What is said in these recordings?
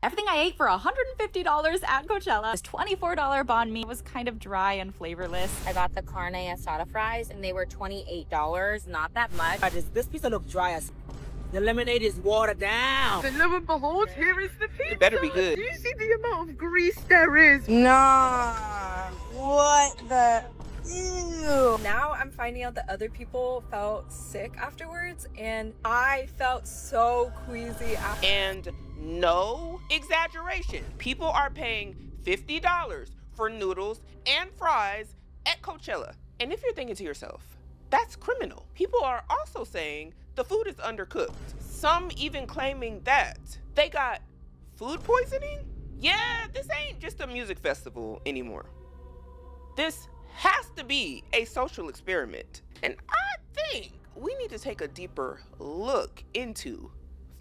Everything I ate for $150 at Coachella. This $24 banh mi was kind of dry and flavorless. I got the carne asada fries and they were $28, not that much. This pizza looks dry as. The lemonade is watered down. And lo and behold, here is the pizza. It better be good. Do you see the amount of grease there is? Nah. What the? Ew. Now I'm finding out that other people felt sick afterwards, and I felt so queasy after. And no exaggeration, people are paying $50 for noodles and fries at Coachella. And if you're thinking to yourself, that's criminal. People are also saying the food is undercooked. Some even claiming that they got food poisoning. Yeah, this ain't just a music festival anymore. This has to be a social experiment. And I think we need to take a deeper look into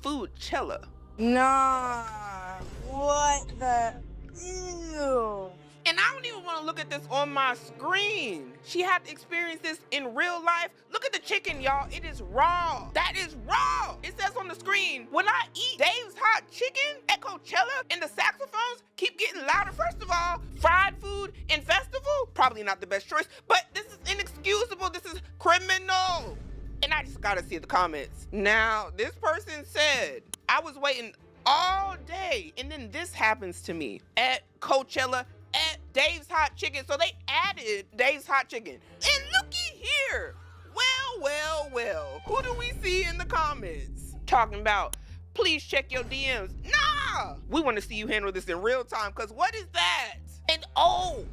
Foodchella. Nah. What the? Ew. And I don't even want to look at this on my screen. She had to experience this in real life. Look at the chicken, y'all. It is raw. That is raw. It says on the screen, when I eat Dave's hot chicken at Coachella and the saxophones keep getting louder. First of all, fried food in festival, probably not the best choice, but this is inexcusable. This is criminal. And I just gotta see the comments. Now, this person said, I was waiting all day and then this happens to me at Coachella at Dave's Hot Chicken. So they added Dave's Hot Chicken. And looky here. Well. Who do we see in the comments? Talking about, please check your DMs. Nah! We want to see you handle this in real time, because what is that? And oh,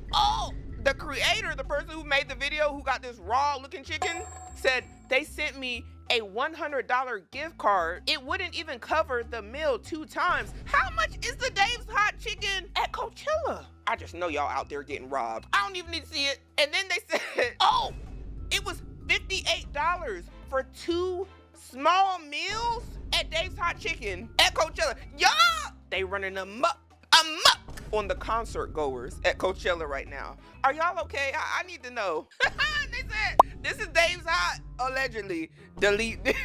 the creator, the person who made the video who got this raw looking chicken, said they sent me a $100 gift card. It wouldn't even cover the meal 2 times. How much is the Dave's Hot Chicken at Coachella? I just know y'all out there getting robbed. I don't even need to see it. And then they said, oh, it was $58 for 2 small meals at Dave's Hot Chicken at Coachella. Y'all, they running amok on the concert goers at Coachella right now. Are y'all okay? I need to know. They said, this is Dave's Hot, allegedly. Delete this.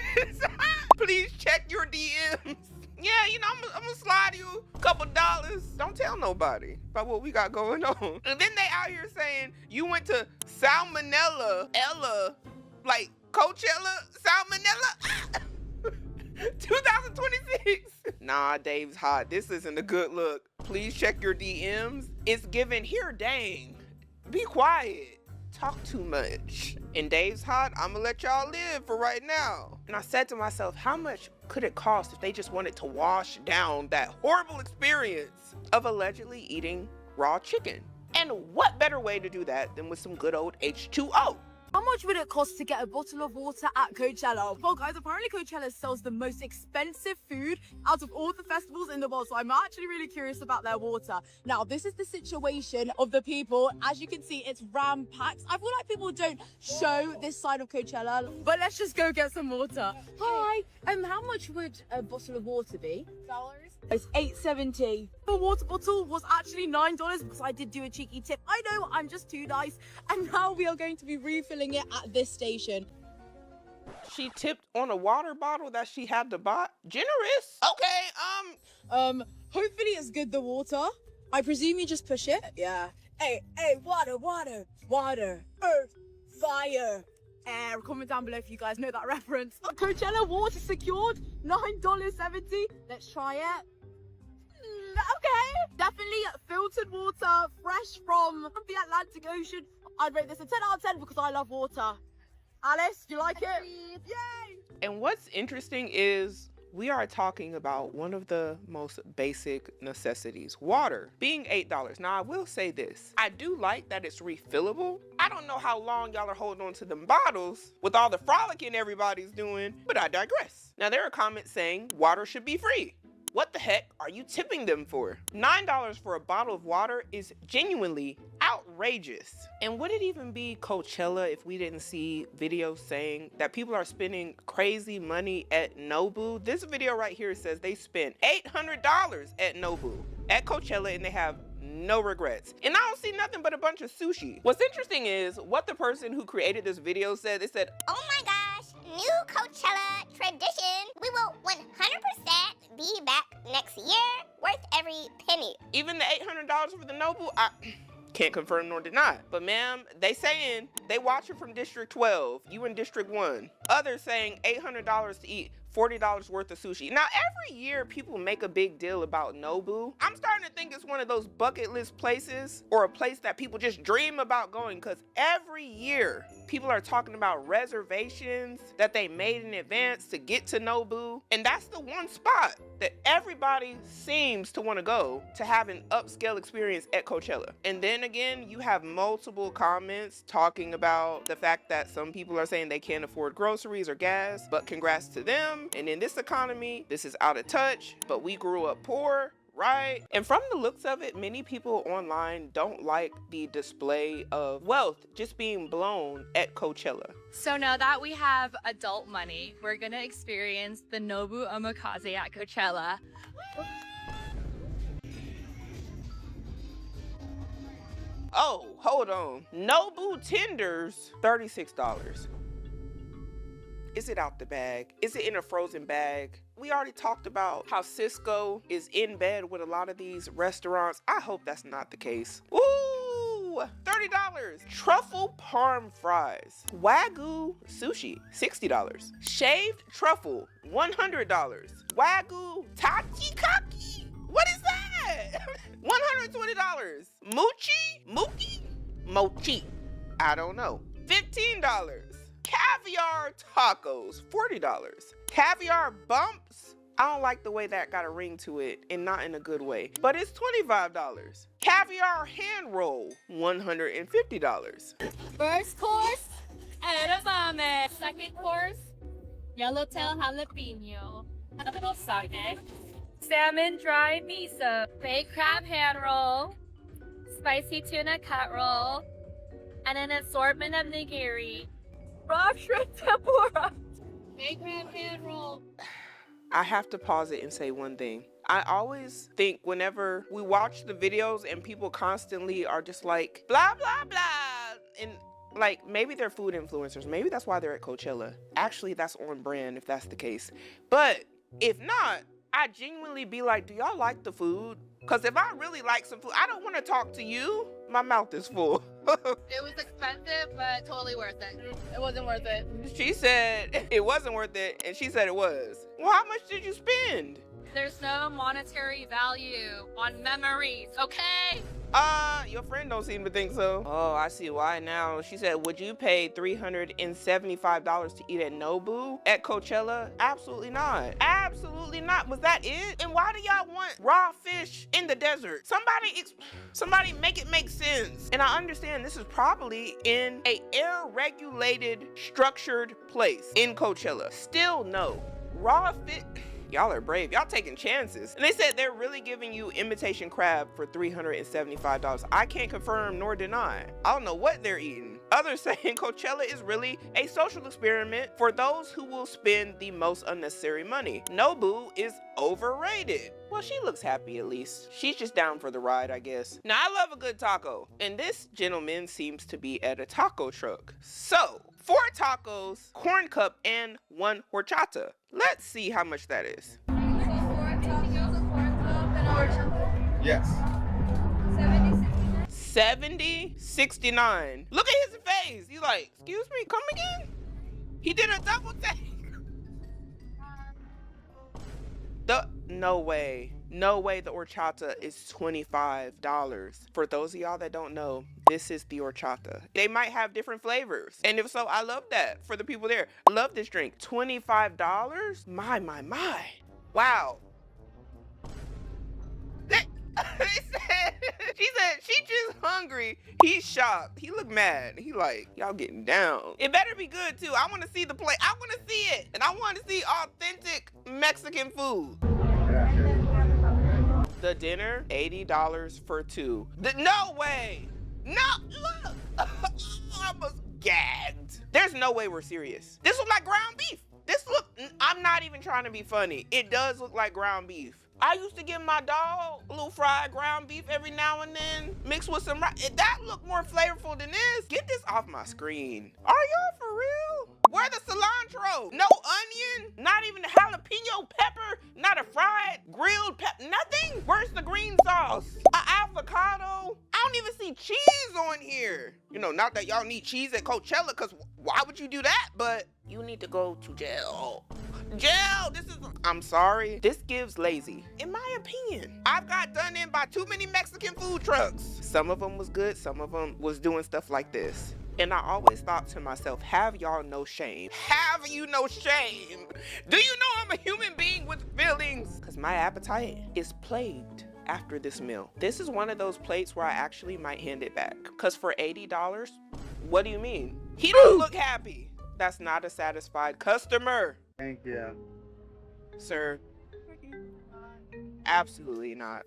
Please check your DMs. Yeah, you know, I'm gonna slide you a couple dollars. Don't tell nobody about what we got going on. And then they out here saying, you went to Salmonella, like Coachella, Salmonella. 2026. Nah, Dave's Hot. This isn't a good look. Please check your DMs. It's given here, dang. Be quiet. Talk too much. And Dave's Hot, I'm gonna let y'all live for right now. And I said to myself, how much could it cost if they just wanted to wash down that horrible experience of allegedly eating raw chicken? And what better way to do that than with some good old H2O? How much would it cost to get a bottle of water at Coachella? Well, guys, apparently Coachella sells the most expensive food out of all the festivals in the world, so I'm actually really curious about their water. Now, this is the situation of the people. As you can see, it's ram-packed. I feel like people don't show this side of Coachella, but let's just go get some water. Hi, how much would a bottle of water be? $? It's $8.70. The water bottle was actually $9 because I did do a cheeky tip. I know, I'm just too nice. And now we are going to be refilling it at this station. She tipped on a water bottle that she had to buy? Generous? Okay, Hopefully it's good, the water. I presume you just push it? Yeah. Hey, water, earth, fire, air. Comment down below if you guys know that reference. Coachella water secured, $9.70. Let's try it. Okay, definitely filtered water, fresh from the Atlantic Ocean. I'd rate this a 10 out of 10 because I love water. Alice, do you like it? Yay! And what's interesting is we are talking about one of the most basic necessities, water, being $8. Now, I will say this. I do like that it's refillable. I don't know how long y'all are holding on to them bottles with all the frolicking everybody's doing, but I digress. Now, there are comments saying water should be free. What the heck are you tipping them for? $9 for a bottle of water is genuinely outrageous. And would it even be Coachella if we didn't see videos saying that people are spending crazy money at Nobu? This video right here says they spent $800 at Nobu at Coachella and they have no regrets. And I don't see nothing but a bunch of sushi. What's interesting is what the person who created this video said. They said, oh my gosh, new Coachella tradition. We will 100% be back next year, worth every penny. Even the $800 for the Nobu, I can't confirm nor deny. But ma'am, they saying they watching from District 12, you in District 1. Others saying $800 to eat $40 worth of sushi. Now, every year people make a big deal about Nobu. I'm starting to think it's one of those bucket list places or a place that people just dream about going, because every year people are talking about reservations that they made in advance to get to Nobu. And that's the one spot that everybody seems to want to go to have an upscale experience at Coachella. And then again, you have multiple comments talking about the fact that some people are saying they can't afford groceries or gas, but congrats to them. And in this economy, this is out of touch, but we grew up poor, right? And from the looks of it, many people online don't like the display of wealth just being blown at Coachella. So now that we have adult money, we're gonna experience the Nobu Omakase at Coachella. Oh, hold on. Nobu tenders, $36. Is it out the bag? Is it in a frozen bag? We already talked about how Cisco is in bed with a lot of these restaurants. I hope that's not the case. Ooh, $30. Truffle parm fries. Wagyu sushi, $60. Shaved truffle, $100. Wagyu tachikaki. What is that? $120. Mochi? I don't know. $15. Caviar tacos, $40. Caviar bumps, I don't like the way that got a ring to it, and not in a good way, but it's $25. Caviar hand roll, $150. First course, edamame. Second course, yellowtail jalapeno. A little sake. Salmon dry miso. Baked crab hand roll. Spicy tuna cut roll. And an assortment of nigiri. Raw shrimp tempura. Baked crab hand roll. I have to pause it and say one thing. I always think whenever we watch the videos and people constantly are just like, blah, blah, blah. And like, maybe they're food influencers. Maybe that's why they're at Coachella. Actually, that's on brand if that's the case. But if not, I genuinely be like, do y'all like the food? Because if I really like some food, I don't want to talk to you. My mouth is full. It was expensive, but totally worth it. It wasn't worth it. She said it wasn't worth it, and she said it was. Well, how much did you spend? There's no monetary value on memories, okay? Your friend don't seem to think so. Oh, I see why now. She said, would you pay $375 to eat at Nobu at Coachella? Absolutely not. Absolutely not. Was that it? And why do y'all want raw fish in the desert? Somebody make it make sense. And I understand this is probably in a air-regulated, structured place in Coachella. Still no. Raw fish. Y'all are brave. Y'all taking chances. And they said they're really giving you imitation crab for $375. I can't confirm nor deny. I don't know what they're eating. Others saying Coachella is really a social experiment for those who will spend the most unnecessary money. Nobu is overrated. Well, she looks happy at least. She's just down for the ride, I guess. Now, I love a good taco. And this gentleman seems to be at a taco truck. So, 4 tacos, corn cup, and 1 horchata. Let's see how much that is. Yes. 70.69. Look at his face. He's like, excuse me, come again? He did a double take. No way. No way the horchata is $25. For those of y'all that don't know, this is the horchata. They might have different flavors. And if so, I love that for the people there. Love this drink. $25? My. Wow. She said she just hungry. He's shocked. He looked mad. He like, y'all getting down. It better be good too. I want to see the plate. I want to see it. And I want to see authentic Mexican food. The dinner, $80 for 2. No way. No, look. I almost gagged. There's no way we're serious. This look like ground beef. I'm not even trying to be funny. It does look like ground beef. I used to give my dog a little fried ground beef every now and then, mixed with some rice. That looked more flavorful than this. Get this off my screen. Are y'all for real? Where the cilantro? No onion? Not even a jalapeno pepper? Not a fried, grilled pepper? Nothing? Where's the green sauce? An avocado? I don't even see cheese on here. You know, not that y'all need cheese at Coachella, because why would you do that? But you need to go to jail. Jail, I'm sorry, this gives lazy, in my opinion. I've got done in by too many Mexican food trucks. Some of them was good, some of them was doing stuff like this. And I always thought to myself, have y'all no shame? Have you no shame? Do you know I'm a human being with feelings? Because my appetite is plagued after this meal. This is one of those plates where I actually might hand it back. Because for $80, what do you mean? He don't look happy. That's not a satisfied customer. Thank you. Sir, absolutely not.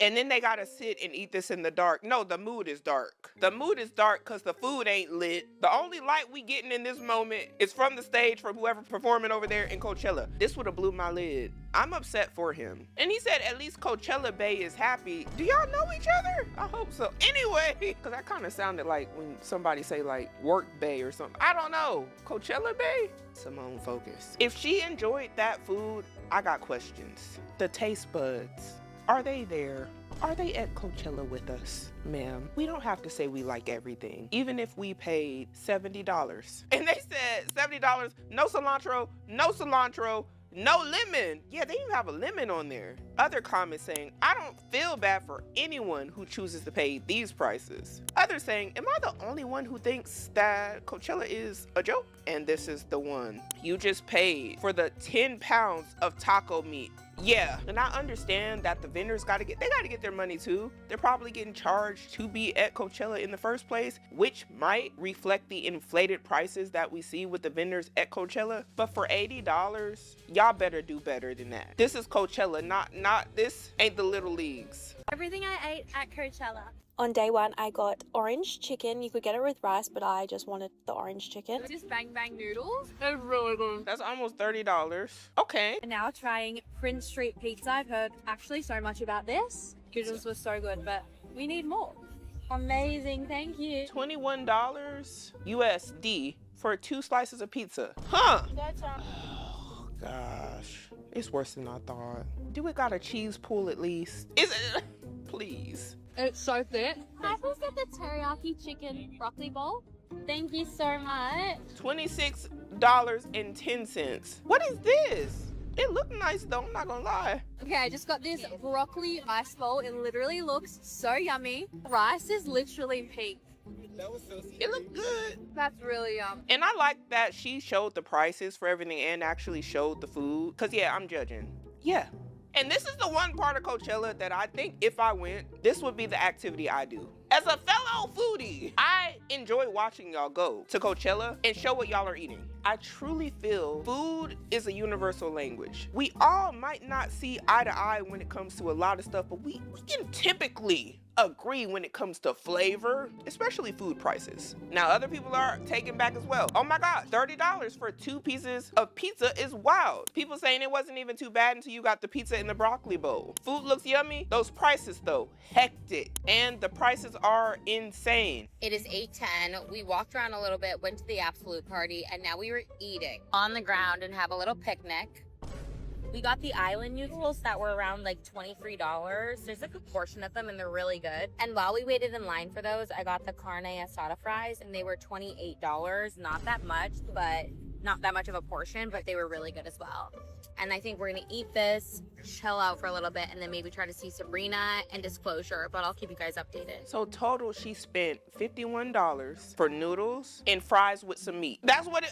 And then they gotta sit and eat this in the dark. No, the mood is dark. The mood is dark because the food ain't lit. The only light we getting in this moment is from the stage from whoever performing over there in Coachella. This would have blew my lid. I'm upset for him. And he said at least Coachella Bay is happy. Do y'all know each other? I hope so. Anyway, because that kind of sounded like when somebody say like Work Bay or something. I don't know. Coachella Bay? Simone, focus. If she enjoyed that food, I got questions. The taste buds. Are they there? Are they at Coachella with us? Ma'am, we don't have to say we like everything, even if we paid $70. And they said $70, no cilantro, no cilantro, no lemon. Yeah, they even have a lemon on there. Other comments saying, I don't feel bad for anyone who chooses to pay these prices. Others saying, am I the only one who thinks that Coachella is a joke? And this is the one. You just paid for the 10 pounds of taco meat. Yeah, and I understand that the vendors gotta get their money too. They're probably getting charged to be at Coachella in the first place, which might reflect the inflated prices that we see with the vendors at Coachella. But for $80, y'all better do better than that. This is Coachella, not this ain't the little leagues. Everything I ate at Coachella. On day one, I got orange chicken. You could get it with rice, but I just wanted the orange chicken. Just bang bang noodles. That's really good. That's almost $30. Okay. And now trying Prince Street Pizza. I've heard actually so much about this. Noodles were so good, but we need more. Amazing, thank you. $21 USD for 2 slices of pizza. Huh? Oh, gosh. It's worse than I thought. Do it got a cheese pool at least? Is it? Please. It's so thick. Can I please get the teriyaki chicken broccoli bowl? Thank you so much. $26.10. What is this? It looked nice though, I'm not gonna lie. Okay, I just got this broccoli rice bowl. It literally looks so yummy. Rice is literally pink. It looked good. That's really yum. And I like that she showed the prices for everything and actually showed the food. Cause yeah, I'm judging. Yeah. And this is the one part of Coachella that I think if I went, this would be the activity I do. As a fellow foodie, I enjoy watching y'all go to Coachella and show what y'all are eating. I truly feel food is a universal language. We all might not see eye to eye when it comes to a lot of stuff, but we can typically agree when it comes to flavor, especially food prices. Now, other people are taken back as well. Oh my God, $30 for 2 pieces of pizza is wild. People saying it wasn't even too bad until you got the pizza in the broccoli bowl. Food looks yummy. Those prices though, hectic. And the prices are insane. It is 8:10. We walked around a little bit, went to the absolute party, and now we were eating on the ground and have a little picnic. We got the island noodles that were around like $23. There's like a portion of them and they're really good. And while we waited in line for those, I got the carne asada fries and they were $28. Not that much, but not that much of a portion, but they were really good as well. And I think we're gonna eat this, chill out for a little bit, and then maybe try to see Sabrina and Disclosure, but I'll keep you guys updated. So total, she spent $51 for noodles and fries with some meat. That's what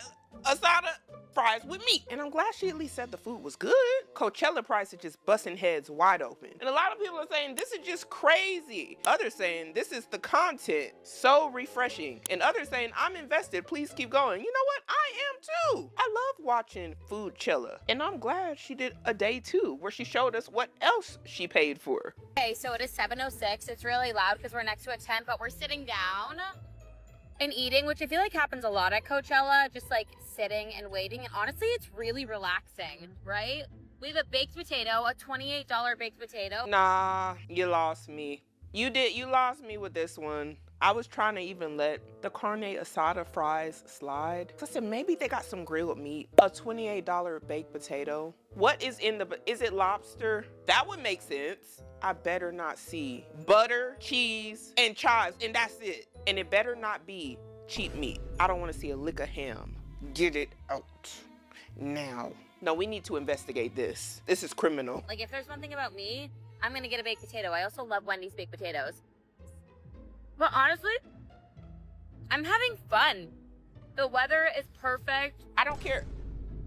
asada fries with meat. And I'm glad she at least said the food was good. Coachella prices just busting heads wide open. And a lot of people are saying this is just crazy. Others saying this is the content, so refreshing. And others saying I'm invested, please keep going. You know what? I am too. I love watching Foodchella. And I'm glad she did a day 2 where she showed us what else she paid for. Okay, so it is 7:06. It's really loud because we're next to a tent, but we're sitting down and eating, which I feel like happens a lot at Coachella, just like sitting and waiting. And honestly, it's really relaxing, right? We have a baked potato, a $28 baked potato. Nah, you lost me. You lost me with this one. I was trying to even let the carne asada fries slide. So I said, maybe they got some grilled meat. A $28 baked potato. What is in is it lobster? That would make sense. I better not see butter, cheese, and chives, and that's it. And it better not be cheap meat. I don't want to see a lick of ham. Get it out now. No, we need to investigate this. This is criminal. Like, if there's one thing about me, I'm gonna get a baked potato. I also love Wendy's baked potatoes. But honestly, I'm having fun. The weather is perfect. I don't care.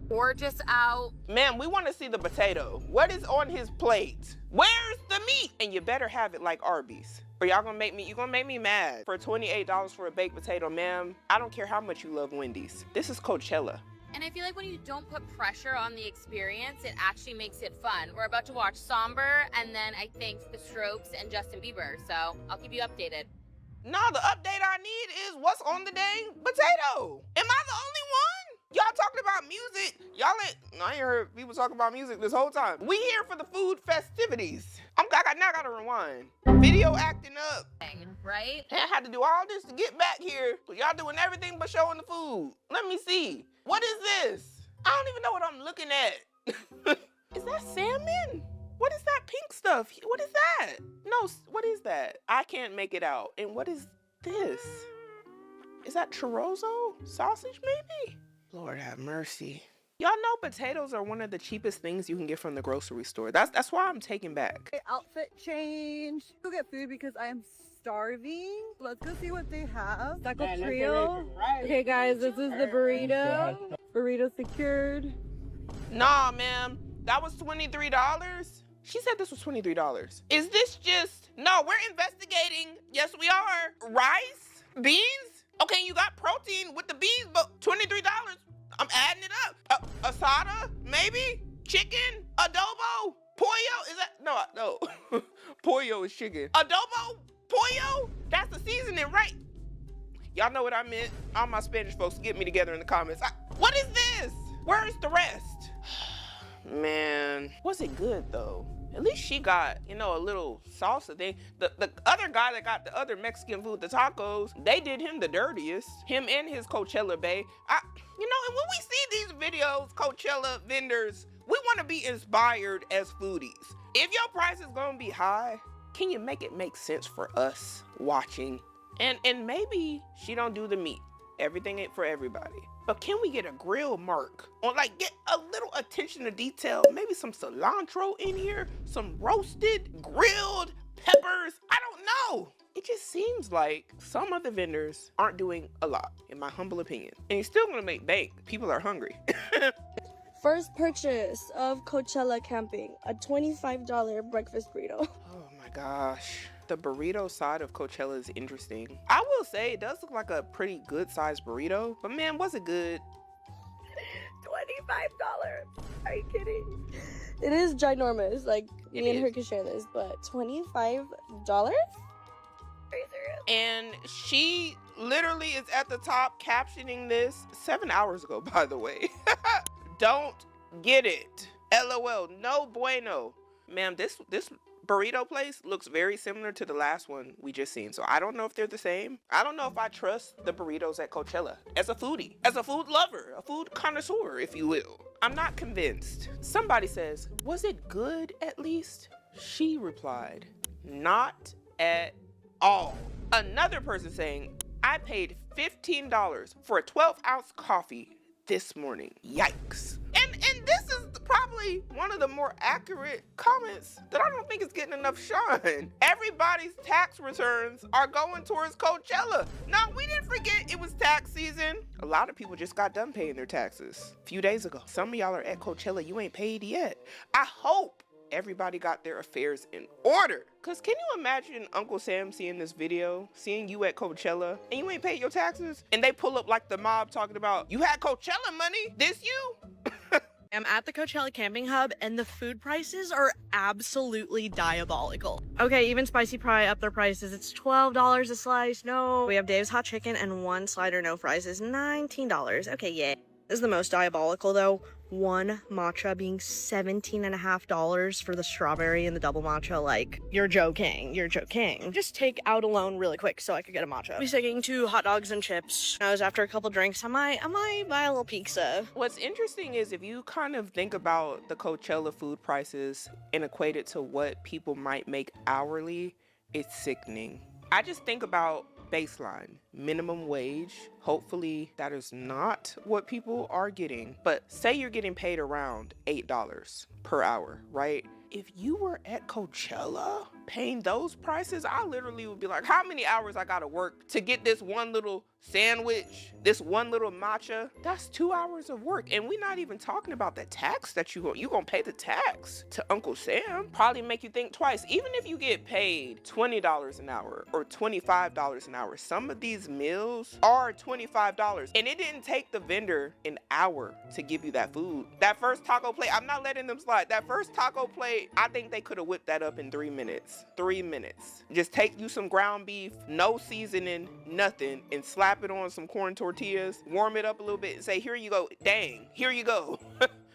Gorgeous out. Ma'am, we want to see the potato. What is on his plate? Where's the meat? And you better have it like Arby's. Or you're gonna make me mad for $28 for a baked potato, ma'am. I don't care how much you love Wendy's. This is Coachella. And I feel like when you don't put pressure on the experience, it actually makes it fun. We're about to watch Somber and then I think The Strokes and Justin Bieber. So I'll keep you updated. No, the update I need is what's on the dang potato. Am I the only one? Y'all talking about music. I ain't heard people talking about music this whole time. We here for the food festivities. I gotta rewind. Video acting up. Right? I had to do all this to get back here. So y'all doing everything but showing the food. Let me see. What is this? I don't even know what I'm looking at. Is that salmon? What is that pink stuff? What is that? No, what is that? I can't make it out. And what is this? Is that chorizo? Sausage maybe? Lord have mercy. Y'all know potatoes are one of the cheapest things you can get from the grocery store. That's why I'm taking back. Outfit change. Go get food because I am starving. Let's go see what they have. Taco trio. Okay guys, this is the burrito. Burrito secured. Nah, ma'am. That was $23. She said this was $23. Is this just... No, we're investigating. Yes, we are. Rice? Beans? Okay, you got protein with the beans, but $23. I'm adding it up. Asada? Maybe? Chicken? Adobo? Pollo? Is that... No. Pollo is chicken. Adobo? Pollo? That's the seasoning, right? Y'all know what I meant. All my Spanish folks, get me together in the comments. What is this? Where's the rest? Man, was it good though? At least she got, a little salsa thing. The other guy that got the other Mexican food, the tacos, they did him the dirtiest. Him and his Coachella bae. And when we see these videos, Coachella vendors, we want to be inspired as foodies. If your price is gonna be high, can you make it make sense for us watching? And maybe she don't do the meat. Everything ain't for everybody. But can we get a grill mark? Or get a little attention to detail? Maybe some cilantro in here? Some roasted, grilled peppers? I don't know. It just seems like some of the vendors aren't doing a lot, in my humble opinion. And you're still gonna make bank. People are hungry. First purchase of Coachella camping, a $25 breakfast burrito. Oh my gosh. The burrito side of Coachella is interesting. I will say it does look like a pretty good sized burrito, but man, was it good? $25. Are you kidding? It is ginormous. Me and her can share this, but $25? Are you serious? And she literally is at the top captioning this 7 hours ago, by the way. Don't get it. LOL. No bueno. Ma'am, this burrito place looks very similar to the last one we just seen. So I don't know if they're the same. I don't know if I trust the burritos at Coachella as a foodie, as a food lover, a food connoisseur, if you will. I'm not convinced. Somebody says, was it good at least? She replied, not at all. Another person saying, I paid $15 for a 12-ounce coffee this morning. Yikes. And this is probably one of the more accurate comments that I don't think is getting enough shine. Everybody's tax returns are going towards Coachella. Now, we didn't forget it was tax season. A lot of people just got done paying their taxes a few days ago. Some of y'all are at Coachella, you ain't paid yet. I hope everybody got their affairs in order. Cause can you imagine Uncle Sam seeing this video, seeing you at Coachella, and you ain't paid your taxes? And they pull up like the mob talking about, you had Coachella money, this you? I'm at the Coachella camping hub and the food prices are absolutely diabolical. Okay, even Spicy Pie up their prices. It's $12 a slice. No. We have Dave's hot chicken and one slider, no fries is $19. Okay, yeah. This is the most diabolical though. one matcha being $17.50 for the strawberry and the double matcha. Like, you're joking. You're joking. Just take out a loan really quick so I could get a matcha. I'll be sticking to hot dogs and chips. I was after a couple drinks. I might buy a little pizza. What's interesting is if you kind of think about the Coachella food prices and equate it to what people might make hourly, it's sickening. I just think about baseline, minimum wage. Hopefully that is not what people are getting, but say you're getting paid around $8 per hour, right? If you were at Coachella paying those prices, I literally would be like, how many hours I gotta work to get this one little sandwich, this one little matcha? That's 2 hours of work. And we're not even talking about the tax that you gonna pay the tax to Uncle Sam. Probably make you think twice. Even if you get paid $20 an hour or $25 an hour, some of these meals are $25. And it didn't take the vendor an hour to give you that food. That first taco plate, I'm not letting them slide. That first taco plate, I think they could have whipped that up in 3 minutes. 3 minutes. Just take you some ground beef, no seasoning, nothing, and slap it on some corn tortillas, warm it up a little bit, and say, here you go. Dang, here you go.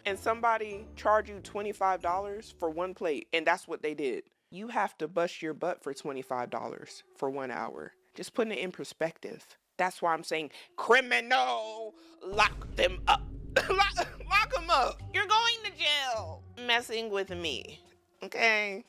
And somebody charge you $25 for one plate, and that's what they did. You have to bust your butt for $25 for 1 hour. Just putting it in perspective. That's why I'm saying, criminal, lock them up. Lock them up. You're going to jail messing with me. Okay?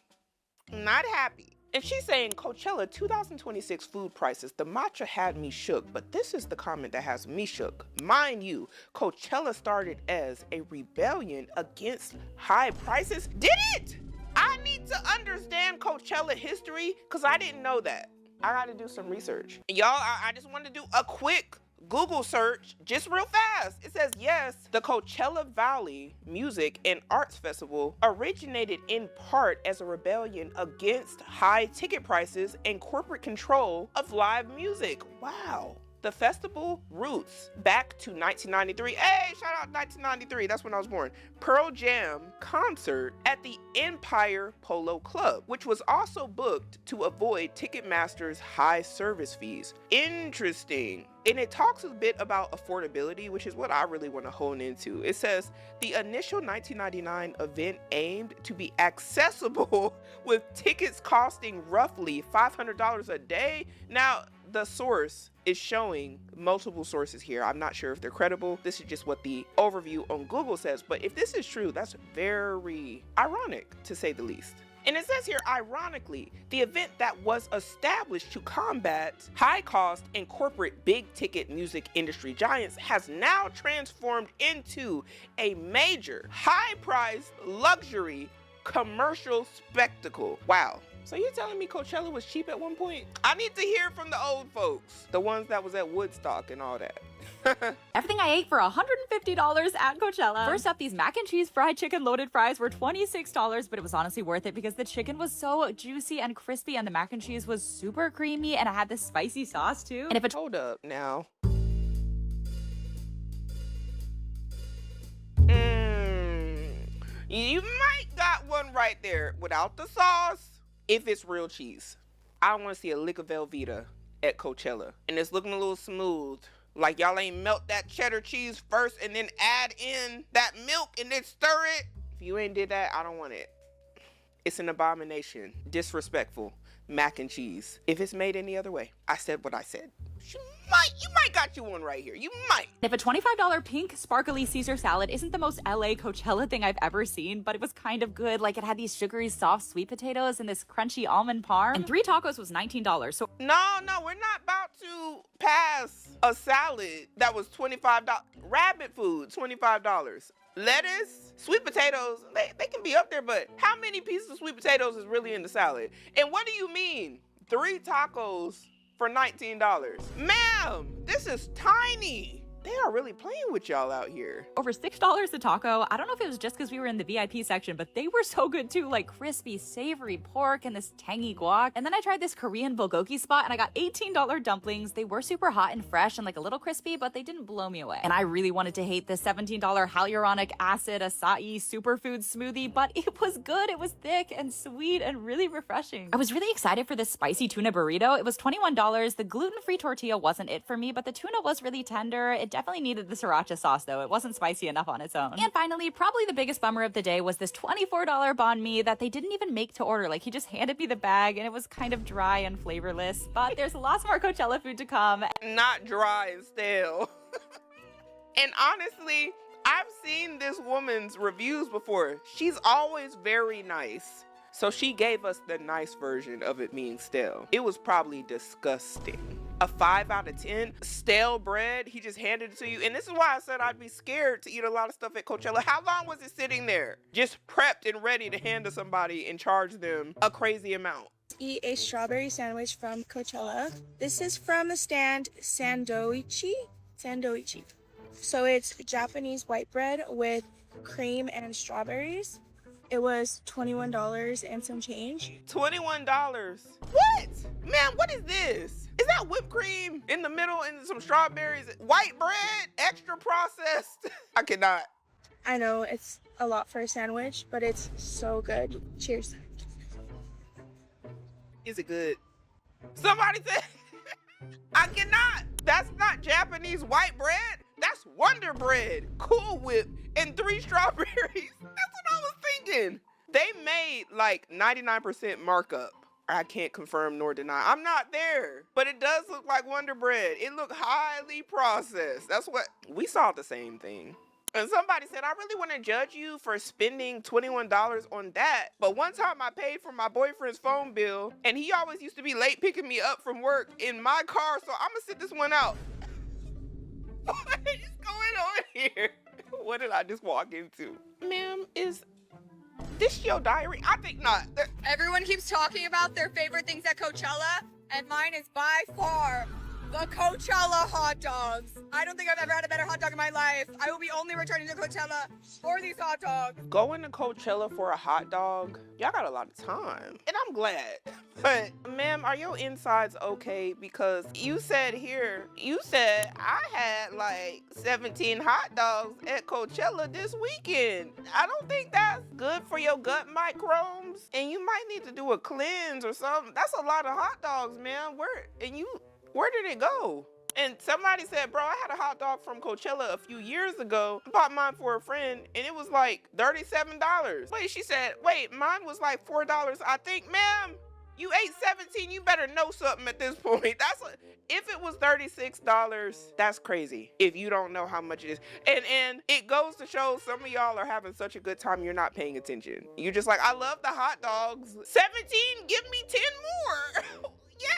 I'm not happy. If she's saying Coachella 2026 food prices, the matcha had me shook, but this is the comment that has me shook. Mind you, Coachella started as a rebellion against high prices. Did it? I need to understand Coachella history because I didn't know that. I got to do some research. Y'all, I just want to do a quick Google search, just real fast. It says, yes, the Coachella Valley Music and Arts Festival originated in part as a rebellion against high ticket prices and corporate control of live music. Wow. The festival roots back to 1993. Hey, shout out 1993. That's when I was born. Pearl Jam concert at the Empire Polo Club, which was also booked to avoid Ticketmaster's high service fees. Interesting. And it talks a bit about affordability, which is what I really want to hone into. It says the initial 1999 event aimed to be accessible with tickets costing roughly $500 a day. Now, the source is showing multiple sources here. I'm not sure if they're credible. This is just what the overview on Google says. But if this is true, that's very ironic, to say the least. And it says here, ironically, the event that was established to combat high cost and corporate big ticket music industry giants has now transformed into a major high priced luxury commercial spectacle. Wow. So you're telling me Coachella was cheap at one point? I need to hear from the old folks, the ones that was at Woodstock and all that. Everything I ate for $150 at Coachella. First up, these mac and cheese fried chicken loaded fries were $26, but it was honestly worth it because the chicken was so juicy and crispy and the mac and cheese was super creamy and it had this spicy sauce too. And if it— Hold up now. You might got one right there without the sauce if it's real cheese. I don't want to see a lick of Velveeta at Coachella. And it's looking a little smooth. Like y'all ain't melt that cheddar cheese first and then add in that milk and then stir it. If you ain't did that, I don't want it. It's an abomination. Disrespectful. Mac and cheese. If it's made any other way, I said what I said. You might got you one right here. You might. If a $25 pink sparkly Caesar salad isn't the most LA Coachella thing I've ever seen, but it was kind of good. Like it had these sugary soft sweet potatoes and this crunchy almond parm. And 3 tacos was $19. So No, we're not about to pass a salad that was $25. Rabbit food, $25. Lettuce, sweet potatoes, they can be up there, but how many pieces of sweet potatoes is really in the salad? And what do you mean? 3 tacos for $19. Ma'am, this is tiny. They are really playing with y'all out here. Over $6 a taco. I don't know if it was just because we were in the VIP section, but they were so good too. Like crispy, savory pork and this tangy guac. And then I tried this Korean bulgogi spot and I got $18 dumplings. They were super hot and fresh and like a little crispy, but they didn't blow me away. And I really wanted to hate the $17 hyaluronic acid acai superfood smoothie, but it was good. It was thick and sweet and really refreshing. I was really excited for this spicy tuna burrito. It was $21. The gluten-free tortilla wasn't it for me, but the tuna was really tender. It definitely needed the sriracha sauce though. It wasn't spicy enough on its own. And finally, probably the biggest bummer of the day was this $24 banh mi that they didn't even make to order. Like, he just handed me the bag and it was kind of dry and flavorless. But there's lots more Coachella food to come. Not dry and stale. And honestly, I've seen this woman's reviews before. She's always very nice. So she gave us the nice version of it being stale. It was probably disgusting. A 5 out of 10. Stale bread, he just handed it to you. And this is why I said I'd be scared to eat a lot of stuff at Coachella. How long was it sitting there? Just prepped and ready to hand to somebody and charge them a crazy amount. Eat a strawberry sandwich from Coachella. This is from the stand Sandoichi. So it's Japanese white bread with cream and strawberries. It was $21 and some change. $21. What? Man, what is this? Is that whipped cream in the middle and some strawberries? White bread? Extra processed? I cannot. I know it's a lot for a sandwich, but it's so good. Cheers. Is it good? Somebody said, I cannot. That's not Japanese white bread. That's Wonder Bread, Cool Whip, and 3 strawberries. That's what I was thinking. They made like 99% markup. I can't confirm nor deny. I'm not there, but it does look like Wonder Bread. It looked highly processed. That's what we saw, the same thing. And somebody said, I really want to judge you for spending $21 on that. But one time I paid for my boyfriend's phone bill, and he always used to be late picking me up from work in my car, so I'm gonna sit this one out. What is going on here? What did I just walk into? Ma'am, is this your diary? I think not. Everyone keeps talking about their favorite things at Coachella, and mine is by far the Coachella hot dogs. I don't think I've ever had a better hot dog in my life. I will be only returning to Coachella for these hot dogs. Going to Coachella for a hot dog, y'all got a lot of time. And I'm glad. But ma'am, are your insides okay? Because you said I had like 17 hot dogs at Coachella this weekend. I don't think that's good for your gut microbes. And you might need to do a cleanse or something. That's a lot of hot dogs, man. Where did it go? And somebody said, bro, I had a hot dog from Coachella a few years ago. I bought mine for a friend and it was like $37. Wait, she said, wait, mine was like $4. I think, ma'am, you ate 17, you better know something at this point. If it was $36, that's crazy. If you don't know how much it is. And it goes to show some of y'all are having such a good time, you're not paying attention. You're just like, I love the hot dogs. 17, give me 10 more. Yeah.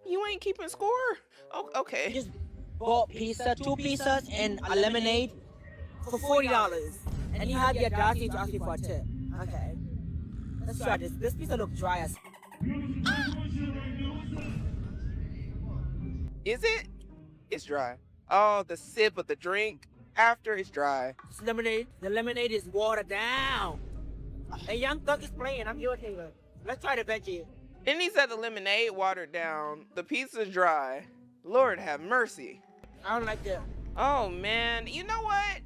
You ain't keeping score? Oh, okay. Just bought pizza, 2 pizzas, and a lemonade for $40. And you had the audacity to ask me for a tip. Okay. Let's try this. This pizza looks dry as. Is it? It's dry. Oh, the sip of the drink after it's dry. It's lemonade. The lemonade is watered down. A young thug is playing. I'm irritated. Let's try the veggie. And he said the lemonade watered down. The pizza's dry. Lord have mercy. I don't like that. Oh man, you know what?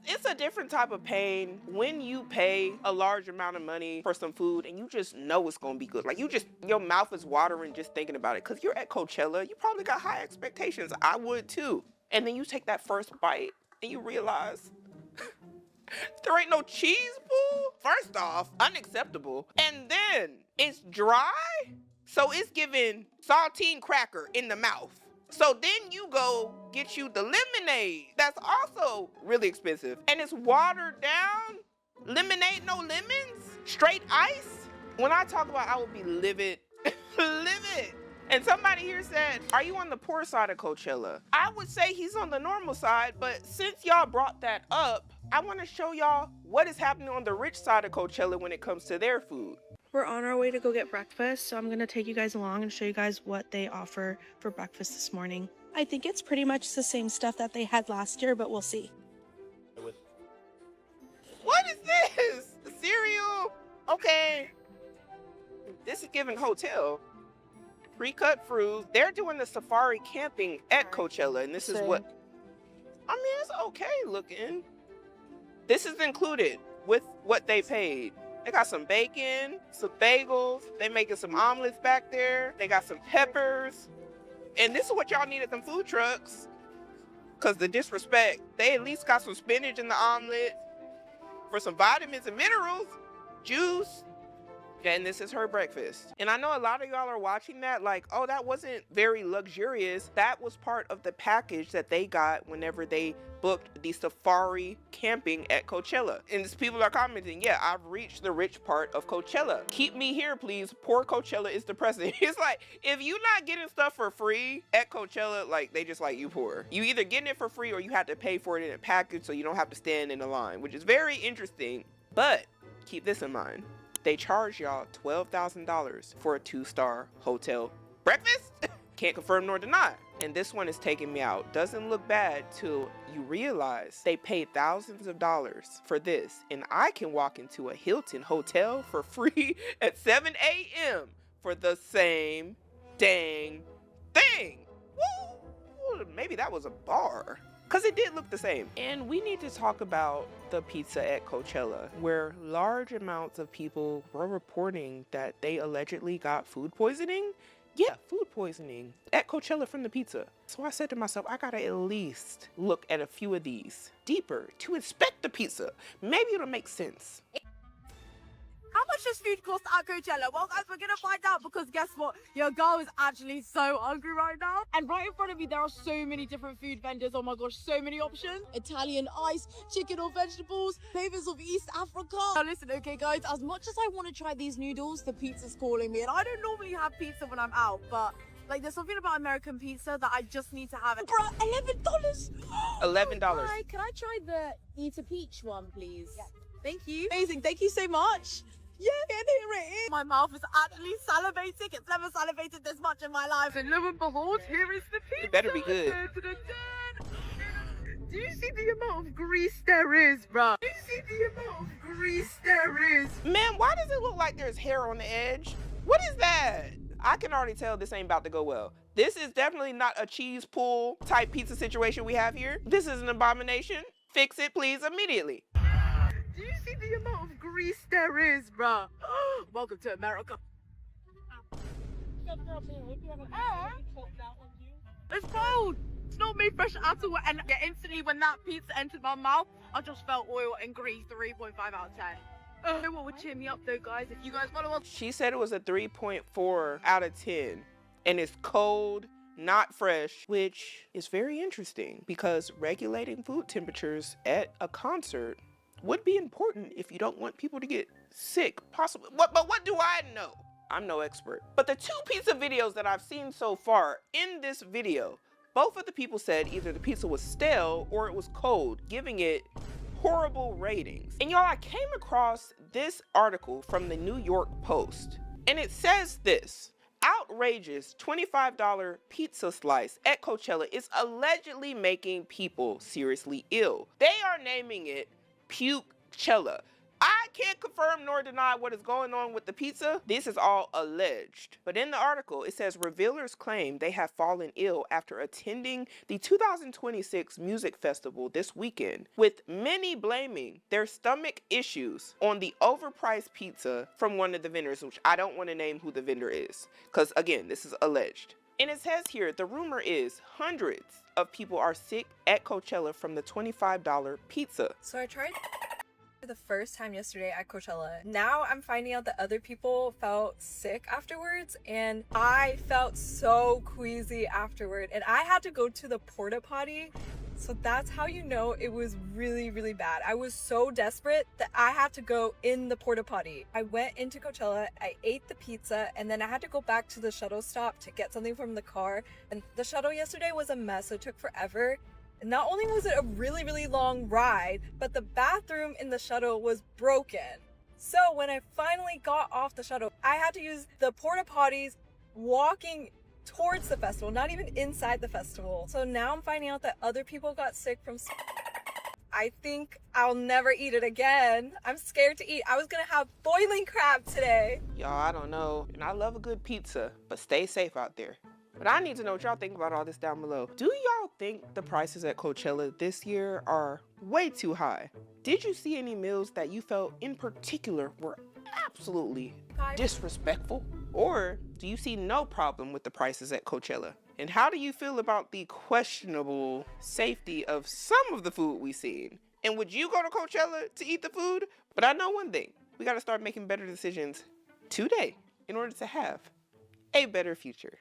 It's a different type of pain when you pay a large amount of money for some food and you just know it's gonna be good. Like your mouth is watering just thinking about it. Cause you're at Coachella, you probably got high expectations. I would too. And then you take that first bite and you realize there ain't no cheese, boo. First off, unacceptable. And then it's dry, so it's giving saltine cracker in the mouth. So then you go get you the lemonade. That's also really expensive. And it's watered down. Lemonade, no lemons? Straight ice? When I talk about I would be livid, livid. And somebody here said, are you on the poor side of Coachella? I would say he's on the normal side, but since y'all brought that up, I want to show y'all what is happening on the rich side of Coachella when it comes to their food. We're on our way to go get breakfast, so I'm gonna take you guys along and show you guys what they offer for breakfast this morning. I think it's pretty much the same stuff that they had last year, but we'll see. What is this? Cereal? Okay. This is giving hotel. Pre-cut fruit. They're doing the safari camping at Coachella, and this is what, I mean, it's okay looking. This is included with what they paid. They got some bacon, some bagels. They making some omelets back there. They got some peppers. And this is what y'all need at them food trucks. Cause the disrespect, they at least got some spinach in the omelet for some vitamins and minerals, juice. And this is her breakfast. And I know a lot of y'all are watching that like, oh, that wasn't very luxurious. That was part of the package that they got whenever they booked the safari camping at Coachella. And these people are commenting, yeah, I've reached the rich part of Coachella. Keep me here, please. Poor Coachella is depressing. It's like, if you're not getting stuff for free at Coachella, like, they just like, you poor. You either getting it for free or you have to pay for it in a package so you don't have to stand in a line, which is very interesting. But keep this in mind. They charge y'all $12,000 for a 2-star hotel breakfast. Can't confirm nor deny. And this one is taking me out. Doesn't look bad till you realize they paid thousands of dollars for this. And I can walk into a Hilton hotel for free at 7 a.m. for the same dang thing. Woo! Maybe that was a bar. Because it did look the same. And we need to talk about the pizza at Coachella, where large amounts of people were reporting that they allegedly got food poisoning. Yeah, food poisoning at Coachella from the pizza. So I said to myself, I gotta at least look at a few of these deeper to inspect the pizza. Maybe it'll make sense. How much does food cost at Coachella? Well, guys, we're gonna find out because guess what? Your girl is actually so hungry right now. And right in front of me, there are so many different food vendors. Oh my gosh, so many options. Italian ice, chicken or vegetables, flavors of East Africa. Now listen, okay, guys, as much as I want to try these noodles, the pizza's calling me. And I don't normally have pizza when I'm out, but like, there's something about American pizza that I just need to have it. Bruh, $11. $11. Hi, can I try the Eat a Peach one, please? Yeah. Thank you. Amazing, thank you so much. Yeah, and here it is. My mouth is actually salivating. It's never salivated this much in my life. And lo and behold, here is the pizza. It better be good. Do you see the amount of grease there is, bro? Do you see the amount of grease there is? Man, why does it look like there's hair on the edge? What is that? I can already tell this ain't about to go well. This is definitely not a cheese pool type pizza situation we have here. This is an abomination. Fix it, please, immediately. Do you see the amount of grease there is, bruh? Welcome to America. It's cold. It's not made fresh at all. And instantly when that pizza entered my mouth, I just felt oil and grease. 3.5 out of 10. You know what would cheer me up though, guys? If you guys follow up. She said it was a 3.4 out of 10. And it's cold, not fresh, which is very interesting because regulating food temperatures at a concert would be important if you don't want people to get sick, possibly. But what do I know? I'm no expert. But the 2 pizza videos that I've seen so far, in this video, both of the people said either the pizza was stale or it was cold, giving it horrible ratings. And y'all, I came across this article from the New York Post, and it says this: outrageous $25 pizza slice at Coachella is allegedly making people seriously ill. They are naming it Pukechella. I can't confirm nor deny what is going on with the pizza. This is all alleged. But in the article, it says revealers claim they have fallen ill after attending the 2026 music festival this weekend, with many blaming their stomach issues on the overpriced pizza from one of the vendors, which I don't want to name who the vendor is, because again, this is alleged. And it says here, the rumor is hundreds of people are sick at Coachella from the $25 pizza. So I tried for the first time yesterday at Coachella. Now I'm finding out that other people felt sick afterwards, and I felt so queasy afterward, and I had to go to the porta potty. So that's how you know it was really, really bad. I was so desperate that I had to go in the porta potty. I went into Coachella, I ate the pizza, and then I had to go back to the shuttle stop to get something from the car. And the shuttle yesterday was a mess, so it took forever. And not only was it a really, really long ride, but the bathroom in the shuttle was broken. So when I finally got off the shuttle, I had to use the porta potties walking towards the festival, not even inside the festival. So now I'm finding out that other people got sick from. I think I'll never eat it again. I'm scared to eat. I was gonna have boiling crab today. Y'all, I don't know. And I love a good pizza, but stay safe out there. But I need to know what y'all think about all this down below. Do y'all think the prices at Coachella this year are way too high? Did you see any meals that you felt in particular were absolutely disrespectful? Or do you see no problem with the prices at Coachella? And how do you feel about the questionable safety of some of the food we've seen? And would you go to Coachella to eat the food? But I know one thing, we gotta start making better decisions today in order to have a better future.